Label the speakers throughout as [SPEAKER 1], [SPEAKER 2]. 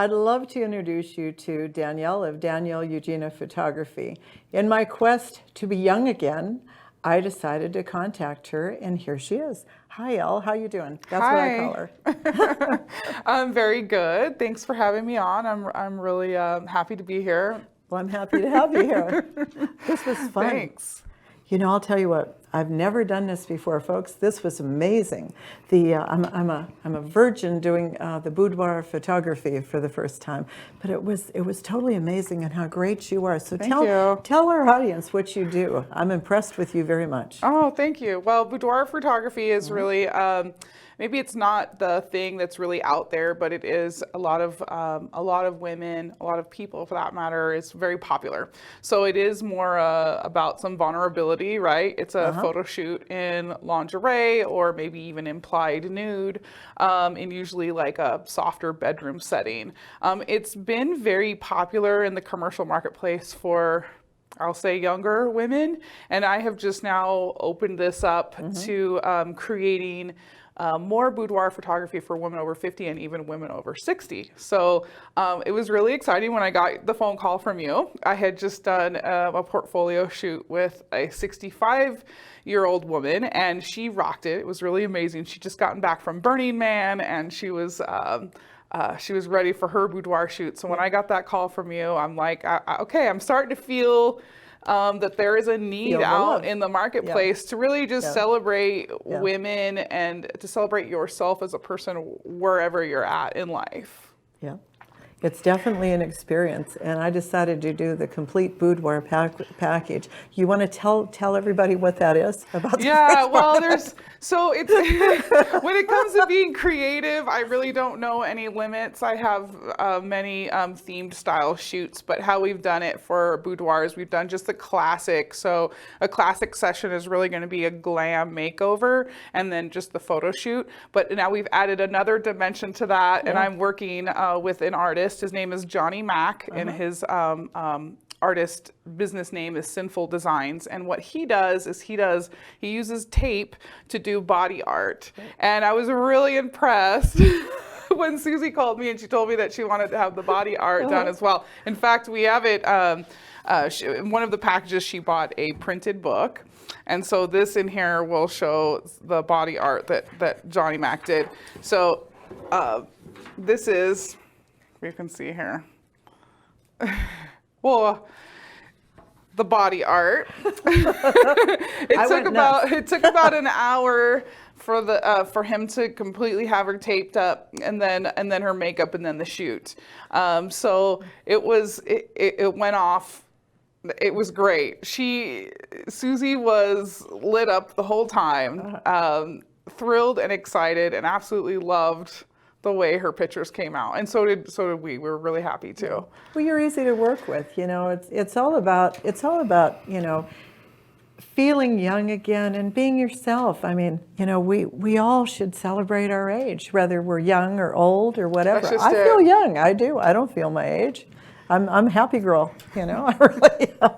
[SPEAKER 1] I'd love to introduce you to Danielle of Danielle Eugenia Photography. In my quest to be young again, I decided to contact her, and here she is. Hi, Elle. How you doing? That's what I call her.
[SPEAKER 2] I'm very good. Thanks for having me on. I'm really happy to be here.
[SPEAKER 1] Well, I'm happy to have you here. This was fun.
[SPEAKER 2] Thanks.
[SPEAKER 1] You know, I'll tell you what. I've never done this before, folks. This was amazing. I'm a virgin doing the boudoir photography for the first time, but it was totally amazing and how great you are. So tell our audience what you do. I'm impressed with you very much.
[SPEAKER 2] Oh, thank you. Well, boudoir photography is really maybe it's not the thing that's really out there, but it is a lot of women, a lot of people for that matter. It's very popular. So it is more about some vulnerability, right? It's a photo shoot in lingerie or maybe even implied nude, in usually like a softer bedroom setting. It's been very popular in the commercial marketplace for, I'll say, younger women, and I have just now opened this up to creating more boudoir photography for women over 50 and even women over 60. So it was really exciting when I got the phone call from you. I had just done a portfolio shoot with a 65-year-old woman, and she rocked it. It was really amazing. She'd just gotten back from Burning Man, and she was ready for her boudoir shoot. So when I got that call from you, I'm like, okay, I'm starting to feel that there is a need out in the marketplace to really just celebrate women and to celebrate yourself as a person wherever you're at in life.
[SPEAKER 1] Yeah. It's definitely an experience, and I decided to do the complete boudoir package. You want to tell everybody what that is about?
[SPEAKER 2] Well, it's when it comes to being creative, I really don't know any limits. I have many themed style shoots, but how we've done it for boudoirs, we've done just the classic. So a classic session is really going to be a glam makeover, and then just the photo shoot. But now we've added another dimension to that, and I'm working with an artist. His name is Johnny Mack, and his artist business name is Sinful Designs. And what he does is he uses tape to do body art. And I was really impressed when Susie called me and she told me that she wanted to have the body art done as well. In fact, we have it, in one of the packages she bought a printed book. And so this in here will show the body art that Johnny Mack did. So this is, you can see here. Well, the body art. It took about an hour for him to completely have her taped up, and then her makeup, and then the shoot. So it went off. It was great. Susie was lit up the whole time, thrilled and excited, and absolutely loved the way her pictures came out, and so did we. We were really happy too.
[SPEAKER 1] Well, you're easy to work with. You know, it's all about feeling young again and being yourself. I mean, we all should celebrate our age, whether we're young or old or whatever. I feel young. I do. I don't feel my age. I'm a happy girl. I really am.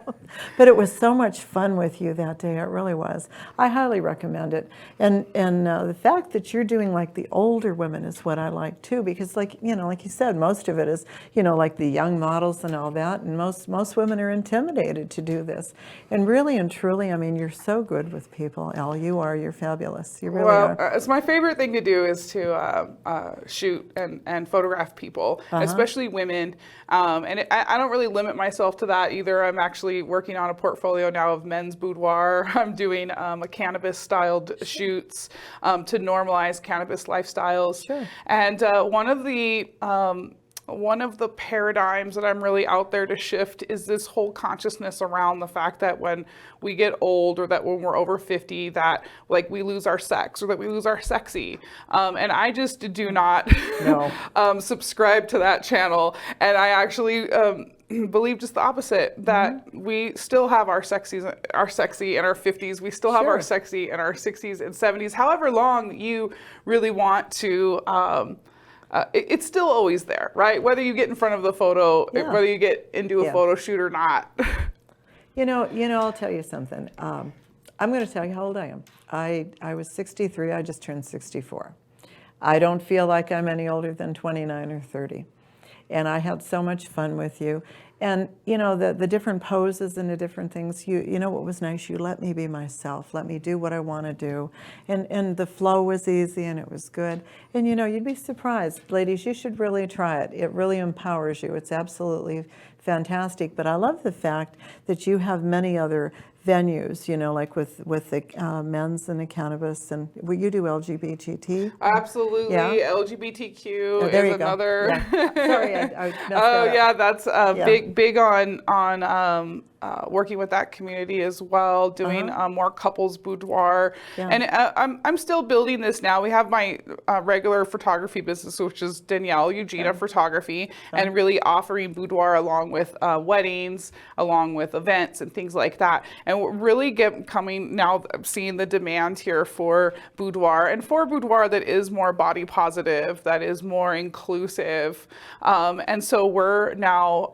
[SPEAKER 1] But it was so much fun with you that day. It really was. I highly recommend it. And the fact that you're doing like the older women is what I like too, because like you said, most of it is, like the young models and all that. And most women are intimidated to do this. And really and truly, I mean, you're so good with people, Elle. You're fabulous. You really are.
[SPEAKER 2] It's my favorite thing to do is to shoot and photograph people, especially women. And I don't really limit myself to that either. I'm actually working on a portfolio now of men's boudoir. I'm doing a cannabis-styled shoots to normalize cannabis lifestyles.
[SPEAKER 1] Sure.
[SPEAKER 2] And one of the paradigms that I'm really out there to shift is this whole consciousness around the fact that when we get old, or that when we're over 50, that like we lose our sex, or that we lose our sexy. And I just do not subscribe to that channel. And I actually believe just the opposite, that we still have our sexy in our 50s. We still have our sexy in our 60s and 70s, however long you really want to. It's still always there, right? Whether you get in front of the photo, whether you get into a photo shoot or not.
[SPEAKER 1] I'll tell you something. I'm going to tell you how old I am. I was 63. I just turned 64. I don't feel like I'm any older than 29 or 30. and I had so much fun with you. And you know, the different poses and the different things, you know what was nice? You let me be myself, let me do what I want to do. And the flow was easy and it was good. And you know, you'd be surprised. Ladies, you should really try it. It really empowers you. It's absolutely fantastic. But I love the fact that you have many other venues, you know, like with the men's and the cannabis, and you do LGBT.
[SPEAKER 2] Absolutely,
[SPEAKER 1] yeah.
[SPEAKER 2] LGBTQ
[SPEAKER 1] there
[SPEAKER 2] is
[SPEAKER 1] you go.
[SPEAKER 2] another.
[SPEAKER 1] Yeah. Sorry, I messed that
[SPEAKER 2] Oh
[SPEAKER 1] up.
[SPEAKER 2] yeah, that's big on working with that community as well, doing more couples boudoir, and I'm still building this now. We have my regular photography business, which is Danielle Eugenia Photography, and really offering boudoir along with weddings, along with events and things like that. And we're really coming now, seeing the demand here for boudoir, and for boudoir that is more body positive, that is more inclusive. And so we're now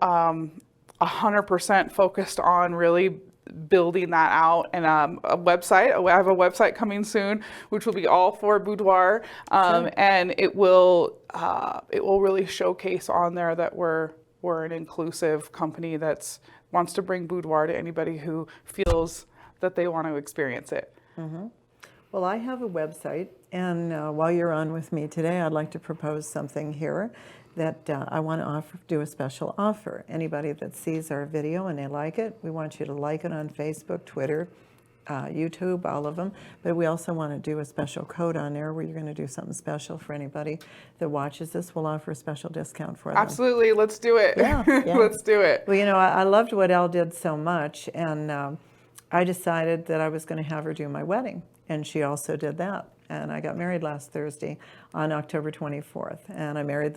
[SPEAKER 2] 100% focused on really building that out, and a website. I have a website coming soon, which will be all for boudoir, and it will really showcase on there that we're an inclusive company that's wants to bring boudoir to anybody who feels that they want to experience it.
[SPEAKER 1] Well, I have a website, and while you're on with me today, I'd like to propose something here that I want to do a special offer. Anybody that sees our video and they like it, we want you to like it on Facebook, Twitter, YouTube, all of them. But we also want to do a special code on there where you're going to do something special for anybody that watches this. We'll offer a special discount for them.
[SPEAKER 2] Absolutely, let's do it.
[SPEAKER 1] Yeah.
[SPEAKER 2] Let's do it.
[SPEAKER 1] Well, you know, I loved what Elle did so much, and I decided that I was going to have her do my wedding, and she also did that. And I got married last Thursday on October 24th, and I married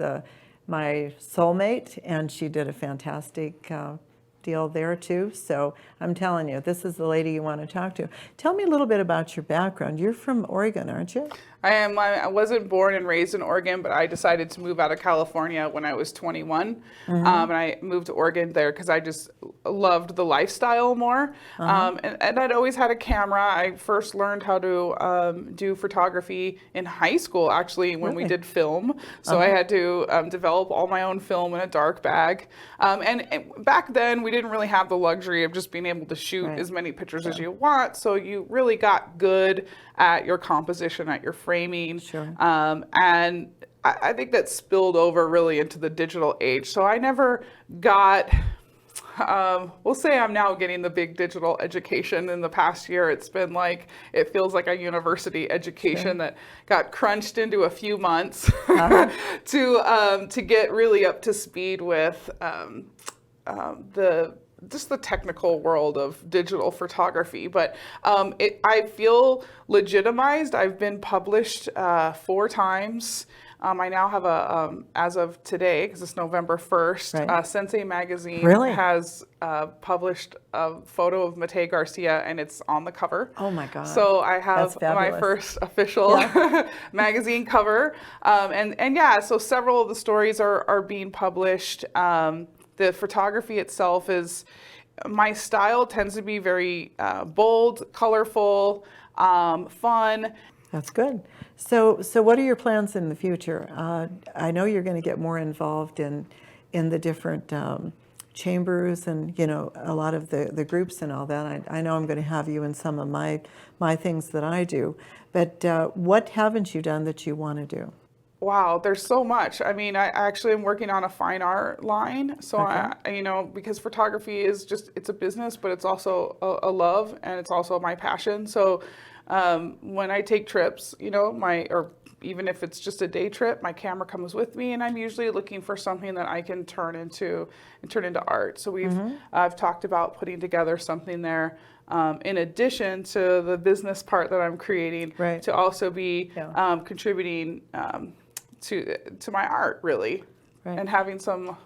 [SPEAKER 1] my soulmate, and she did a fantastic deal there too. So I'm telling you, this is the lady you want to talk to. Tell me a little bit about your background. You're from Oregon, aren't you?
[SPEAKER 2] I am. I wasn't born and raised in Oregon, but I decided to move out of California when I was 21. And I moved to Oregon there because I just loved the lifestyle more. And I'd always had a camera. I first learned how to do photography in high school, actually, when we did film. So I had to develop all my own film in a dark bag. And back then, we didn't really have the luxury of just being able to shoot as many pictures as you want. So you really got good at your composition, at your framing. And I think that spilled over really into the digital age. So I never got, we'll say I'm now getting the big digital education in the past year. It's been like, it feels like a university education that got crunched into a few months to get really up to speed with just the technical world of digital photography. But I feel legitimized. I've been published 4 times. I now have as of today, because it's November 1st, Sensei Magazine has published a photo of Mate Garcia, and it's on the cover.
[SPEAKER 1] Oh my God.
[SPEAKER 2] So I have my first official magazine cover. And yeah, so several of the stories are being published. The photography itself my style tends to be very bold, colorful, fun.
[SPEAKER 1] That's good. So what are your plans in the future? I know you're going to get more involved in the different chambers and, you know, a lot of the groups and all that. I know I'm going to have you in some of my things that I do. But what haven't you done that you want to do?
[SPEAKER 2] Wow, there's so much. I mean, I actually am working on a fine art line. So, you know, because photography is it's a business, but it's also a love, and it's also my passion. So when I take trips, you know, or even if it's just a day trip, my camera comes with me, and I'm usually looking for something that I can turn into art. So I've talked about putting together something there. In addition to the business part that I'm creating, to also be contributing to my art, really, and having some,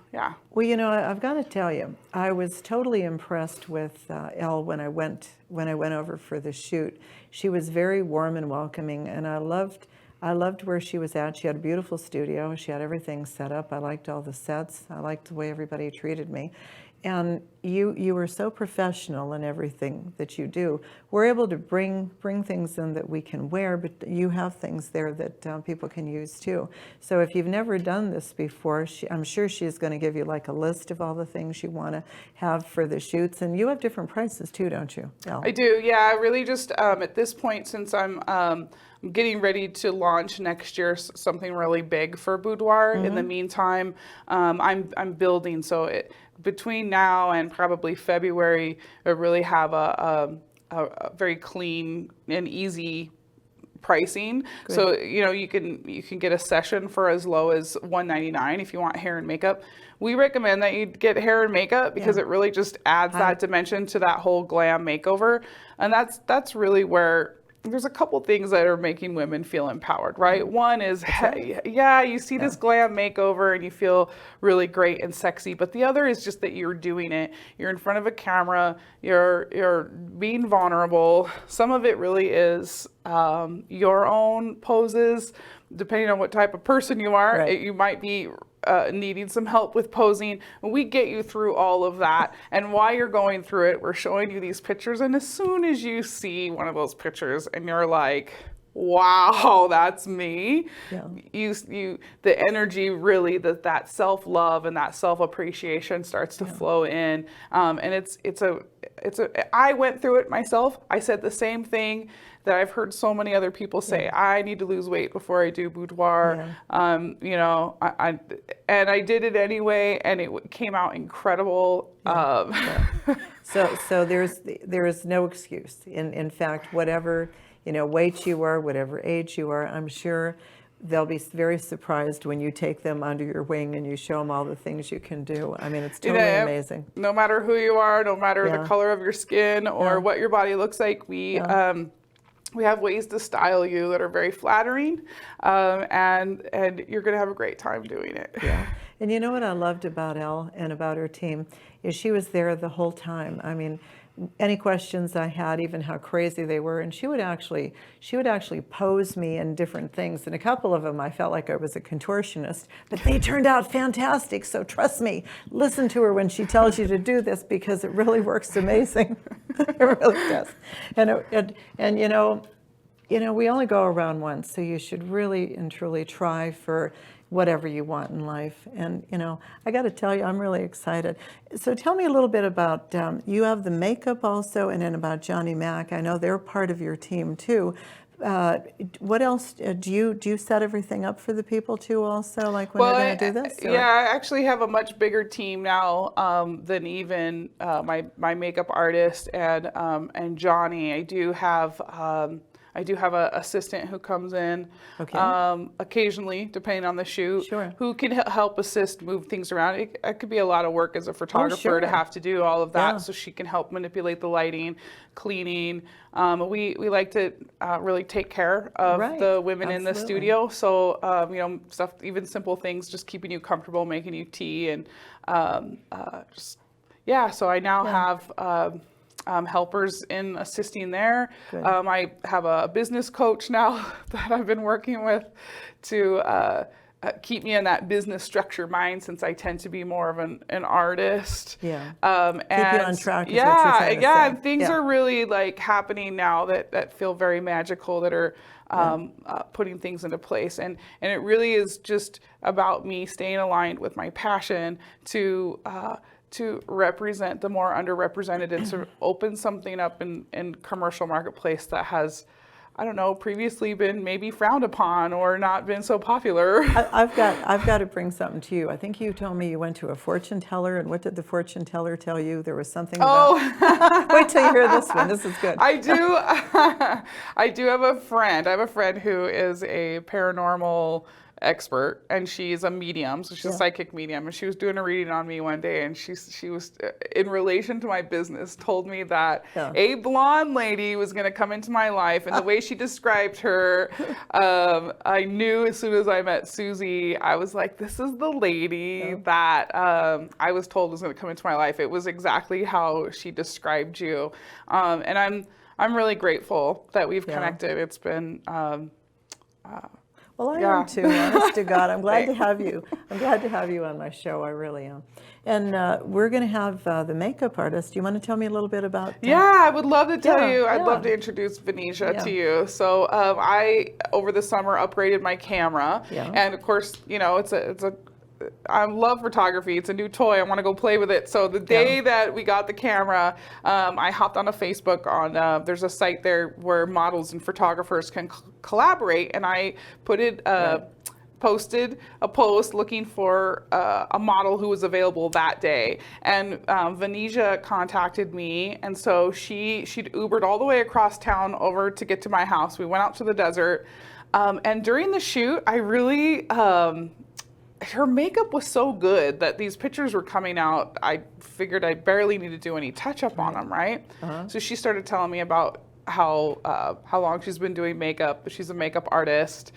[SPEAKER 1] Well, you know, I've got to tell you, I was totally impressed with Elle when I went over for the shoot. She was very warm and welcoming, and I loved where she was at. She had a beautiful studio. She had everything set up. I liked all the sets. I liked the way everybody treated me. And you are so professional in everything that you do. We're able to bring things in that we can wear, but you have things there that people can use too. So if you've never done this before, I'm sure she's going to give you like a list of all the things you want to have for the shoots. And you have different prices too, don't you, Elle?
[SPEAKER 2] I do, yeah. Really just at this point, since I'm getting ready to launch next year something really big for Boudoir. In the meantime, I'm building, so between now and probably February, I really have a very clean and easy pricing. Good. So you can get a session for as low as $199 if you want hair and makeup. We recommend that you get hair and makeup because it really just adds that dimension to that whole glam makeover, and that's really where there's a couple things that are making women feel empowered, right? One is, you see this glam makeover and you feel really great and sexy, but the other is just that you're doing it. You're in front of a camera, you're being vulnerable. Some of it really is your own poses, depending on what type of person you are. Right. You might be needing some help with posing. We get you through all of that. And while you're going through it, we're showing you these pictures. And as soon as you see one of those pictures and you're like, wow, that's me. Yeah. The energy really, that self-love and that self-appreciation starts to flow in. And I went through it myself. I said the same thing that I've heard so many other people say. I need to lose weight before I do Boudoir. I did it anyway, and it came out incredible.
[SPEAKER 1] So there is no excuse. In fact, whatever weight you are, whatever age you are, I'm sure they'll be very surprised when you take them under your wing and you show them all the things you can do. I mean, it's totally amazing.
[SPEAKER 2] No matter who you are, no matter the color of your skin or what your body looks like, we have ways to style you that are very flattering, and you're going to have a great time doing it.
[SPEAKER 1] Yeah. And you know what I loved about Elle and about her team is she was there the whole time. I mean, any questions I had, even how crazy they were, and she would actually pose me in different things. And a couple of them I felt like I was a contortionist, but they turned out fantastic. So trust me, listen to her when she tells you to do this because it really works amazing. It really does. And we only go around once, so you should really and truly try for whatever you want in life. And I got to tell you, I'm really excited. So tell me a little bit about, you have the makeup also, and then about Johnny Mac. I know they're part of your team too. What else, do you set everything up for the people too also, like when they're going to do this? Or?
[SPEAKER 2] Yeah, I actually have a much bigger team now than even my makeup artist and Johnny. I do have an assistant who comes in occasionally, depending on the shoot, who can help assist move things around. It could be a lot of work as a photographer to have to do all of that, so she can help manipulate the lighting, cleaning. We like to really take care of the women in the studio. So, stuff, even simple things, just keeping you comfortable, making you tea, and so I now have helpers in assisting there. I have a business coach now that I've been working with to keep me in that business structure mind, since I tend to be more of an artist.
[SPEAKER 1] Keep you on track.
[SPEAKER 2] And things are really like happening now that feel very magical, that are putting things into place, and it really is just about me staying aligned with my passion to represent the more underrepresented and to open something up in commercial marketplace that has, I don't know, previously been maybe frowned upon or not been so popular.
[SPEAKER 1] I've got to bring something to you. I think you told me you went to a fortune teller, and what did the fortune teller tell you? There was something about... Wait till you hear this one. This is good.
[SPEAKER 2] I do have a friend. I have a friend who is a paranormal expert, and she's a medium, so she's a psychic medium, and she was doing a reading on me one day, and she was in relation to my business told me that a blonde lady was going to come into my life, and the way she described her, I knew as soon as I met Susie, I was like, this is the lady that I was told was going to come into my life. It was exactly how she described you, and I'm really grateful that we've connected. It's been
[SPEAKER 1] Well, I am too, honest to God. I'm glad to have you. I'm glad to have you on my show. I really am. And we're going to have the makeup artist. Do you want to tell me a little bit about
[SPEAKER 2] Yeah, I would love to tell you. I'd
[SPEAKER 1] yeah.
[SPEAKER 2] love to introduce Venetia to you. So I, over the summer, upgraded my camera.
[SPEAKER 1] Yeah.
[SPEAKER 2] And of course, you know, I love photography. It's a new toy. I want to go play with it. So the day that we got the camera, I hopped on a Facebook on, there's a site there where models and photographers can collaborate. And I put it, posted a post looking for a model who was available that day. And Venetia contacted me. And so she'd Ubered all the way across town over to get to my house. We went out to the desert. And during the shoot, I really, her makeup was so good that these pictures were coming out. I figured I barely need to do any touch up on them, right? So she started telling me about how long she's been doing makeup. She's a makeup artist.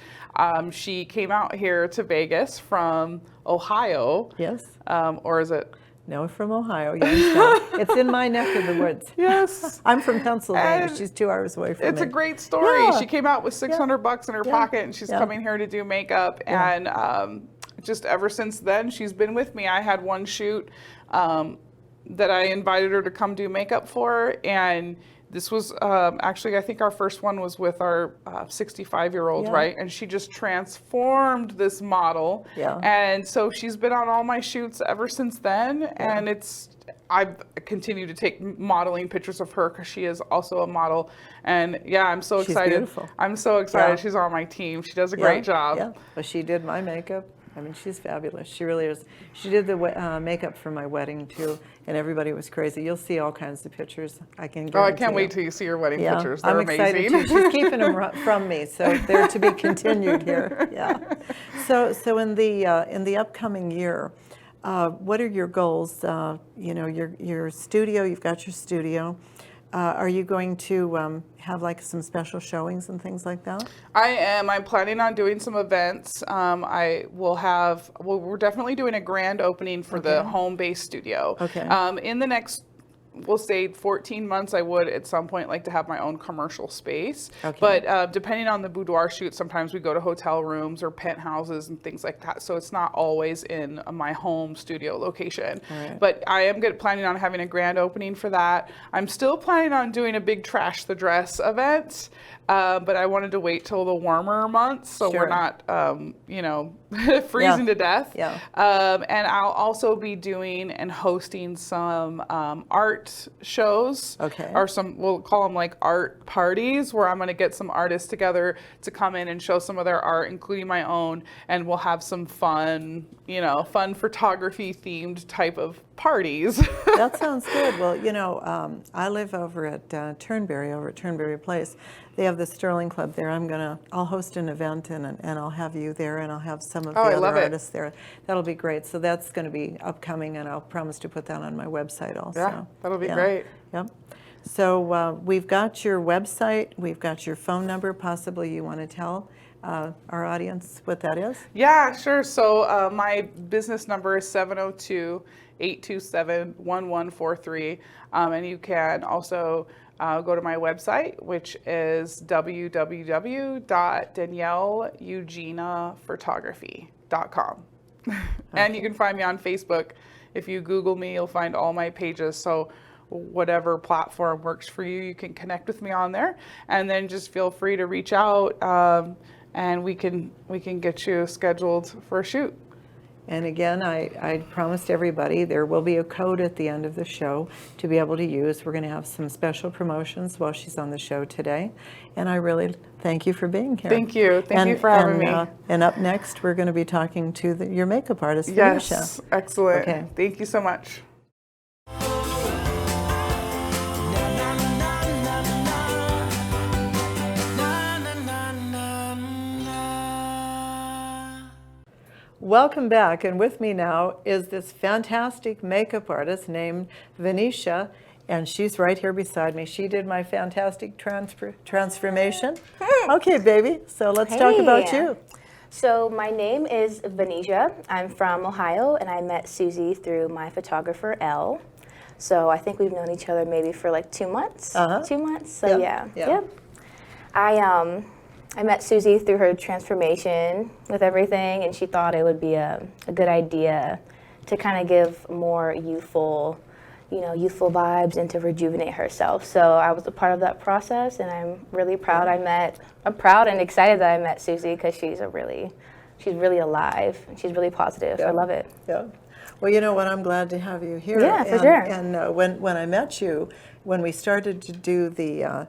[SPEAKER 2] She came out here to Vegas from Ohio.
[SPEAKER 1] Yes.
[SPEAKER 2] Or is it?
[SPEAKER 1] No, from Ohio. Yes, it's in my neck of the woods.
[SPEAKER 2] Yes.
[SPEAKER 1] I'm from Pennsylvania.
[SPEAKER 2] And
[SPEAKER 1] she's 2 hours away from me.
[SPEAKER 2] It's a great story.
[SPEAKER 1] Yeah.
[SPEAKER 2] She came out with $600 in her pocket, and she's coming here to do makeup. And just ever since then, she's been with me. I had one shoot that I invited her to come do makeup for, and this was actually, I think our first one was with our 65-year-old, right? And she just transformed this model. Yeah. And so she's been on all my shoots ever since then. Yeah. And I've continued to take modeling pictures of her because she is also a model. And yeah, I'm so excited.
[SPEAKER 1] She's beautiful.
[SPEAKER 2] I'm so excited. She's on my team. She does a great job.
[SPEAKER 1] Yeah, well, she did my makeup. I mean, she's fabulous. She really is. She did the makeup for my wedding too, and everybody was crazy. You'll see all kinds of pictures. I can guarantee.
[SPEAKER 2] Oh, I can't wait till you see your wedding pictures. They're
[SPEAKER 1] I'm excited
[SPEAKER 2] amazing.
[SPEAKER 1] Too. She's keeping them from me, so they're to be continued here. Yeah. So in the upcoming year, what are your goals? You know, your studio. You've got your studio. Are you going to have like some special showings and things like that? I
[SPEAKER 2] am. I'm planning on doing some events. We're definitely doing a grand opening for the home-based studio. Okay. In the next, we'll say 14 months, I would at some point like to have my own commercial space. Okay. But depending on the boudoir shoot, sometimes we go to hotel rooms or penthouses and things like that. So it's not always in my home studio location. Right. But I am planning on having a grand opening for that. I'm still planning on doing a big Trash the Dress event. But I wanted to wait till the warmer months so we're not, freezing to death. Yeah. And I'll also be doing and hosting some art shows. Okay. Or we'll call them like art parties, where I'm going to get some artists together to come in and show some of their art, including my own, and we'll have some fun photography themed type of parties.
[SPEAKER 1] That sounds good. Well, I live over at Turnberry Place. They have the Sterling Club there. I'll host an event and I'll have you there, and I'll have some of the other artists there. That'll be great. So that's going to be upcoming, and I'll promise to put that on my website also.
[SPEAKER 2] Yeah, that'll be great.
[SPEAKER 1] Yep. So we've got your website, we've got your phone number. Possibly you want to tell our audience what that is?
[SPEAKER 2] Yeah, sure. So my business number is 702-827-1143. And you can also go to my website, which is www.danielleeugeniaphotography.com. And you can find me on Facebook. If you Google me, you'll find all my pages. So whatever platform works for you, you can connect with me on there. And then just feel free to reach out, and we can get you scheduled for a shoot.
[SPEAKER 1] And again, I promised everybody there will be a code at the end of the show to be able to use. We're going to have some special promotions while she's on the show today. And I really thank you for being here.
[SPEAKER 2] Thank you. Thank you for having me.
[SPEAKER 1] And up next, we're going to be talking to your makeup artist, Venetia.
[SPEAKER 2] Yes, excellent. Okay. Thank you so much.
[SPEAKER 1] Welcome back, and with me now is this fantastic makeup artist named Venetia, and she's right here beside me. She did my fantastic transformation. Okay, baby, so let's talk about you.
[SPEAKER 3] So my name is Venetia. I'm from Ohio, and I met Susie through my photographer, Elle. So I think we've known each other maybe for like 2 months. 2 months, so yeah. I met Susie through her transformation with everything, and she thought it would be a good idea to kind of give more youthful vibes and to rejuvenate herself. So I was a part of that process, and I'm really proud I'm proud and excited that I met Susie, because she's really alive, and she's really positive. I love it.
[SPEAKER 1] Yeah. Well, you know what? I'm glad to have you here.
[SPEAKER 3] Yeah, for sure.
[SPEAKER 1] And when I met you, when we started to do the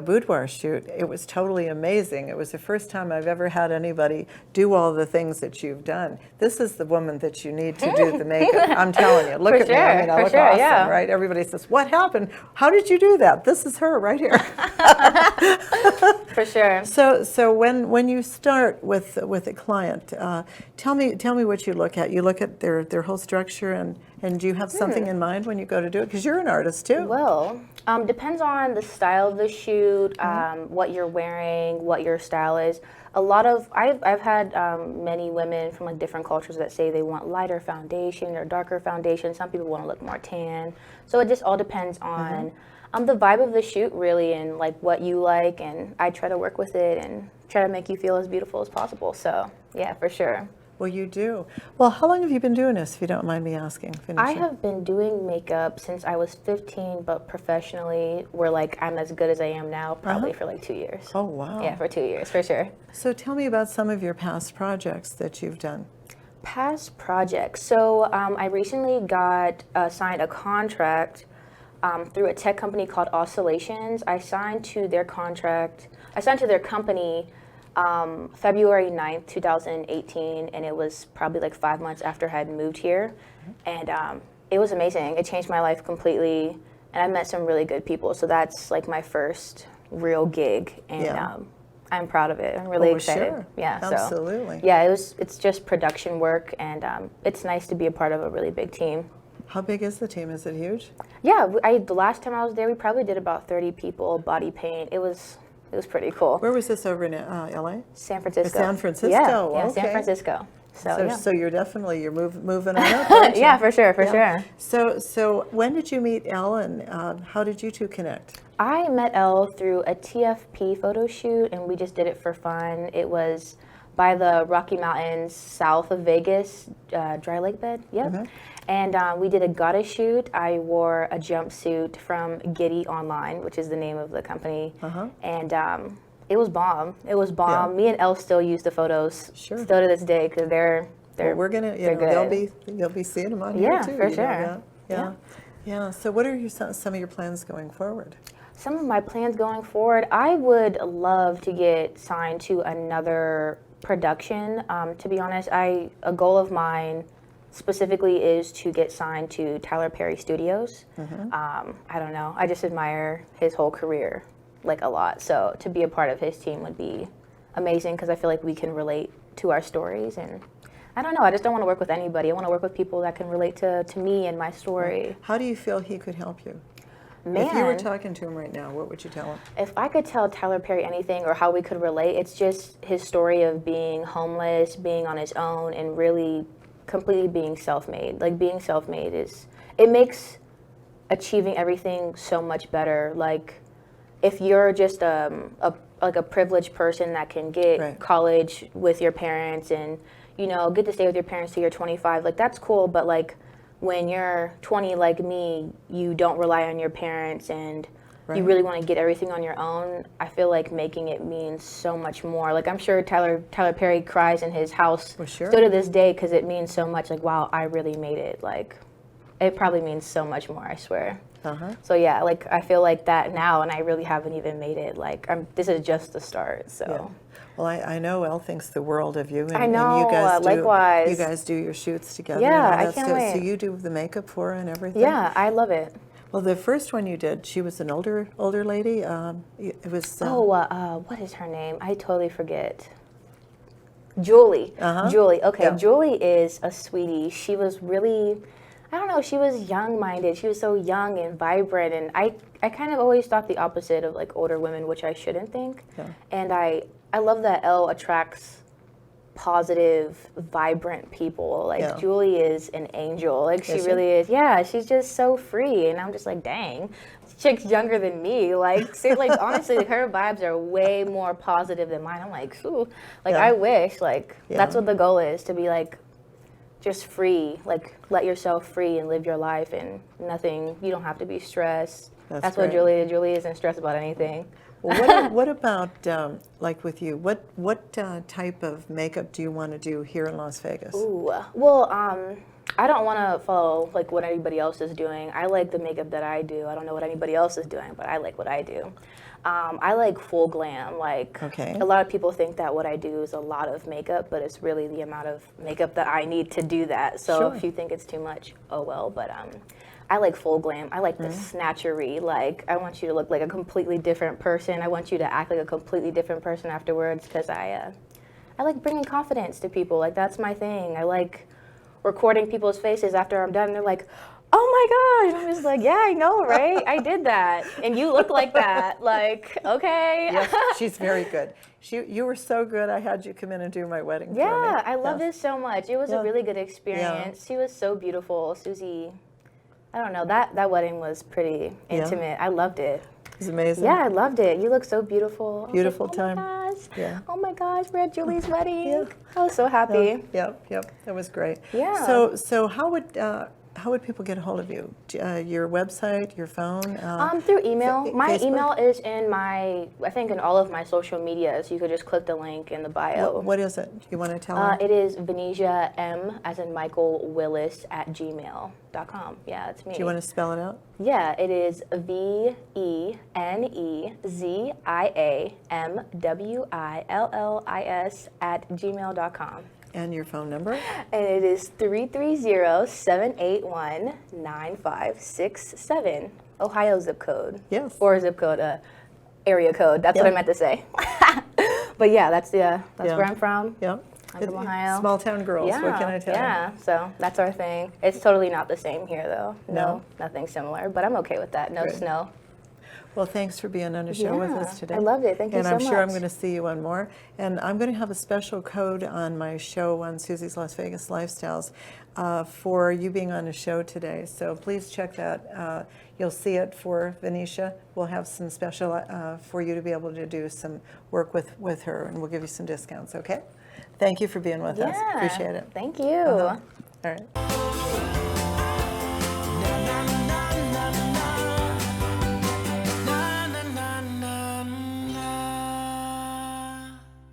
[SPEAKER 1] boudoir shoot, it was totally amazing. It was the first time I've ever had anybody do all the things that you've done. This is the woman that you need to do the makeup. I'm telling you. Look at me. I mean, I look awesome, right? Everybody says, "What happened? How did you do that?" This is her right here.
[SPEAKER 3] For sure.
[SPEAKER 1] So when you start with a client, tell me what you look at. You look at their whole structure, and do you have something in mind when you go to do it? Because you're an artist too.
[SPEAKER 3] Well, depends on the style of the shoot, what you're wearing, what your style is. I've had many women from like different cultures that say they want lighter foundation or darker foundation. Some people want to look more tan. So it just all depends on the vibe of the shoot, really, and like what you like. And I try to work with it and try to make you feel as beautiful as possible. So yeah, for sure.
[SPEAKER 1] Well, you do. Well, how long have you been doing this, if you don't mind me asking?
[SPEAKER 3] I have been doing makeup since I was 15, but professionally, I'm as good as I am now, probably for like 2 years.
[SPEAKER 1] Oh, wow.
[SPEAKER 3] Yeah, for 2 years, for sure.
[SPEAKER 1] So tell me about some of your past projects that you've done.
[SPEAKER 3] Past projects. So I recently got signed a contract through a tech company called Oscillations. I signed to their company February 9th, 2018, and it was probably like 5 months after I had moved here. And it was amazing. It changed my life completely, and I met some really good people. So that's like my first real gig, and I'm proud of it. I'm really excited.
[SPEAKER 1] Sure.
[SPEAKER 3] Yeah,
[SPEAKER 1] absolutely.
[SPEAKER 3] So, yeah, it's just production work, and it's nice to be a part of a really big team.
[SPEAKER 1] How big is the team? Is it huge?
[SPEAKER 3] Yeah, the last time I was there, we probably did about 30 people, body paint. It was pretty cool.
[SPEAKER 1] Where was this, over in LA?
[SPEAKER 3] San Francisco.
[SPEAKER 1] San Francisco.
[SPEAKER 3] Yeah,
[SPEAKER 1] okay.
[SPEAKER 3] San Francisco.
[SPEAKER 1] So you're definitely moving on up, aren't you?
[SPEAKER 3] Yeah, for sure.
[SPEAKER 1] So when did you meet Elle, and how did you two connect?
[SPEAKER 3] I met Elle through a TFP photo shoot, and we just did it for fun. It was by the Rocky Mountains south of Vegas, dry lake bed. Yep. And we did a goddess shoot. I wore a jumpsuit from Giddy Online, which is the name of the company. And it was bomb. It was bomb. Me and Elle still use the photos still to this day, because they're
[SPEAKER 1] we're gonna you'll be seeing them on here too.
[SPEAKER 3] Yeah, for sure.
[SPEAKER 1] Yeah. So what are some of your plans going forward?
[SPEAKER 3] Some of my plans going forward, I would love to get signed to another production. To be honest, a goal of mine specifically is to get signed to Tyler Perry Studios. I don't know. I just admire his whole career like a lot. So to be a part of his team would be amazing, because I feel like we can relate to our stories. And I don't know. I just don't want to work with anybody. I want to work with people that can relate to me and my story.
[SPEAKER 1] How do you feel he could help you?
[SPEAKER 3] Man,
[SPEAKER 1] if you were talking to him right now, what would you tell him?
[SPEAKER 3] If I could tell Tyler Perry anything, or how we could relate, it's just his story of being homeless, being on his own, and really completely being self-made. Like, being self-made it makes achieving everything so much better. Like, if you're just a privileged person that can get college with your parents, and get to stay with your parents till you're 25, like, that's cool. But like, when you're 20 like me, you don't rely on your parents, and you really want to get everything on your own. I feel like making it means so much more. Like, I'm sure Tyler Perry cries in his house still to this day, because it means so much. Like, wow, I really made it. Like, it probably means so much more, I swear. So yeah, like, I feel like that now, and I really haven't even made it. Like, this is just the start. So.
[SPEAKER 1] Well, I know Elle thinks the world of you, and,
[SPEAKER 3] I know,
[SPEAKER 1] and you guys
[SPEAKER 3] likewise.
[SPEAKER 1] You guys do your shoots together.
[SPEAKER 3] Yeah,
[SPEAKER 1] and
[SPEAKER 3] I can't wait.
[SPEAKER 1] So you do the makeup for her and everything.
[SPEAKER 3] Yeah, I love it.
[SPEAKER 1] Well, the first one you did, she was an older lady. It was.
[SPEAKER 3] What is her name? I totally forget. Julie. Julie. Okay, yeah. Julie is a sweetie. She was really, I don't know, she was young-minded. She was so young and vibrant, and I kind of always thought the opposite of like older women, which I shouldn't think. Yeah. And I love that Elle attracts positive, vibrant people. Like
[SPEAKER 1] Yeah.
[SPEAKER 3] Julie is an angel. Like she
[SPEAKER 1] Is she?
[SPEAKER 3] really is. Yeah, she's just so free, and I'm just like, dang, this chick's younger than me. Like, like honestly, like, her vibes are way more positive than mine. I'm like, ooh, like
[SPEAKER 1] Yeah.
[SPEAKER 3] I wish, like that's
[SPEAKER 1] Yeah.
[SPEAKER 3] what the goal is, to be like just free, like let yourself free and live your life, and nothing. You don't have to be stressed. That's what
[SPEAKER 1] great.
[SPEAKER 3] Julie is. Julie isn't stressed about anything.
[SPEAKER 1] Well, what about, like with you, what type of makeup do you want to do here in Las Vegas?
[SPEAKER 3] Ooh, well, I don't want to follow like what anybody else is doing. I like the makeup that I do. I don't know what anybody else is doing, but I like what I do. I like full glam. Like,
[SPEAKER 1] Okay.
[SPEAKER 3] a lot of people think that what I do is a lot of makeup, but it's really the amount of makeup that I need to do that. So
[SPEAKER 1] Sure.
[SPEAKER 3] if you think it's too much, oh well. But I like full glam. I like the snatchery. Like, I want you to look like a completely different person. I want you to act like a completely different person afterwards, because I like bringing confidence to people. Like, that's my thing. I like recording people's faces after I'm done, and they're like, oh my gosh. I'm just like, yeah, I know, right? I did that. And you look like that. Like, okay.
[SPEAKER 1] Yes, she's very good. You were so good. I had you come in and do my wedding for me.
[SPEAKER 3] Yeah, I love
[SPEAKER 1] Yes.
[SPEAKER 3] it so much. It was
[SPEAKER 1] Yeah.
[SPEAKER 3] a really good experience. She was so beautiful. Susie, I don't know, that wedding was pretty
[SPEAKER 1] Yeah.
[SPEAKER 3] intimate. I loved it.
[SPEAKER 1] It was amazing.
[SPEAKER 3] Yeah, I loved it. You look so beautiful. I was
[SPEAKER 1] Beautiful
[SPEAKER 3] like,
[SPEAKER 1] time.
[SPEAKER 3] Oh my gosh.
[SPEAKER 1] Yeah.
[SPEAKER 3] Oh my gosh, we're at Julie's wedding.
[SPEAKER 1] Yeah.
[SPEAKER 3] I was so happy.
[SPEAKER 1] Yep. That was great.
[SPEAKER 3] Yeah.
[SPEAKER 1] So how would people get a hold of you? Your website, your phone?
[SPEAKER 3] Through email. My
[SPEAKER 1] Facebook?
[SPEAKER 3] email is in I think in all of my social medias. You could just click the link in the bio.
[SPEAKER 1] What is it? You want to tell them?
[SPEAKER 3] It is Venetia M, as in Michael Willis, @gmail.com. Yeah, that's me.
[SPEAKER 1] Do you want to spell it out?
[SPEAKER 3] Yeah, it is VENEZIAMWILLIS @gmail.com.
[SPEAKER 1] And your phone number?
[SPEAKER 3] And it is 330-781-9567. Ohio zip code.
[SPEAKER 1] Yes.
[SPEAKER 3] Or zip code, area code. That's what I
[SPEAKER 1] Yeah.
[SPEAKER 3] meant to say. But yeah, that's
[SPEAKER 1] Yeah.
[SPEAKER 3] where I'm from.
[SPEAKER 1] Yep.
[SPEAKER 3] I'm from Ohio.
[SPEAKER 1] Small town girls.
[SPEAKER 3] Yeah,
[SPEAKER 1] What can I tell you?
[SPEAKER 3] yeah. So that's our thing. It's totally not the same here, though.
[SPEAKER 1] No?
[SPEAKER 3] Nothing similar. But I'm okay with that. No
[SPEAKER 1] Good.
[SPEAKER 3] snow.
[SPEAKER 1] Well, thanks for being on the show with us
[SPEAKER 3] Yeah,
[SPEAKER 1] today.
[SPEAKER 3] I loved it. Thank you
[SPEAKER 1] and
[SPEAKER 3] so
[SPEAKER 1] I'm sure I'm
[SPEAKER 3] much.
[SPEAKER 1] going to see you on more. And I'm going to have a special code on my show on Susie's Las Vegas Lifestyles for you being on the show today. So please check that. You'll see it for Venetia. We'll have some special for you to be able to do some work with her, and we'll give you some discounts, okay? Thank you for being with us.
[SPEAKER 3] Yeah.
[SPEAKER 1] Appreciate it.
[SPEAKER 3] Thank you.
[SPEAKER 1] All right.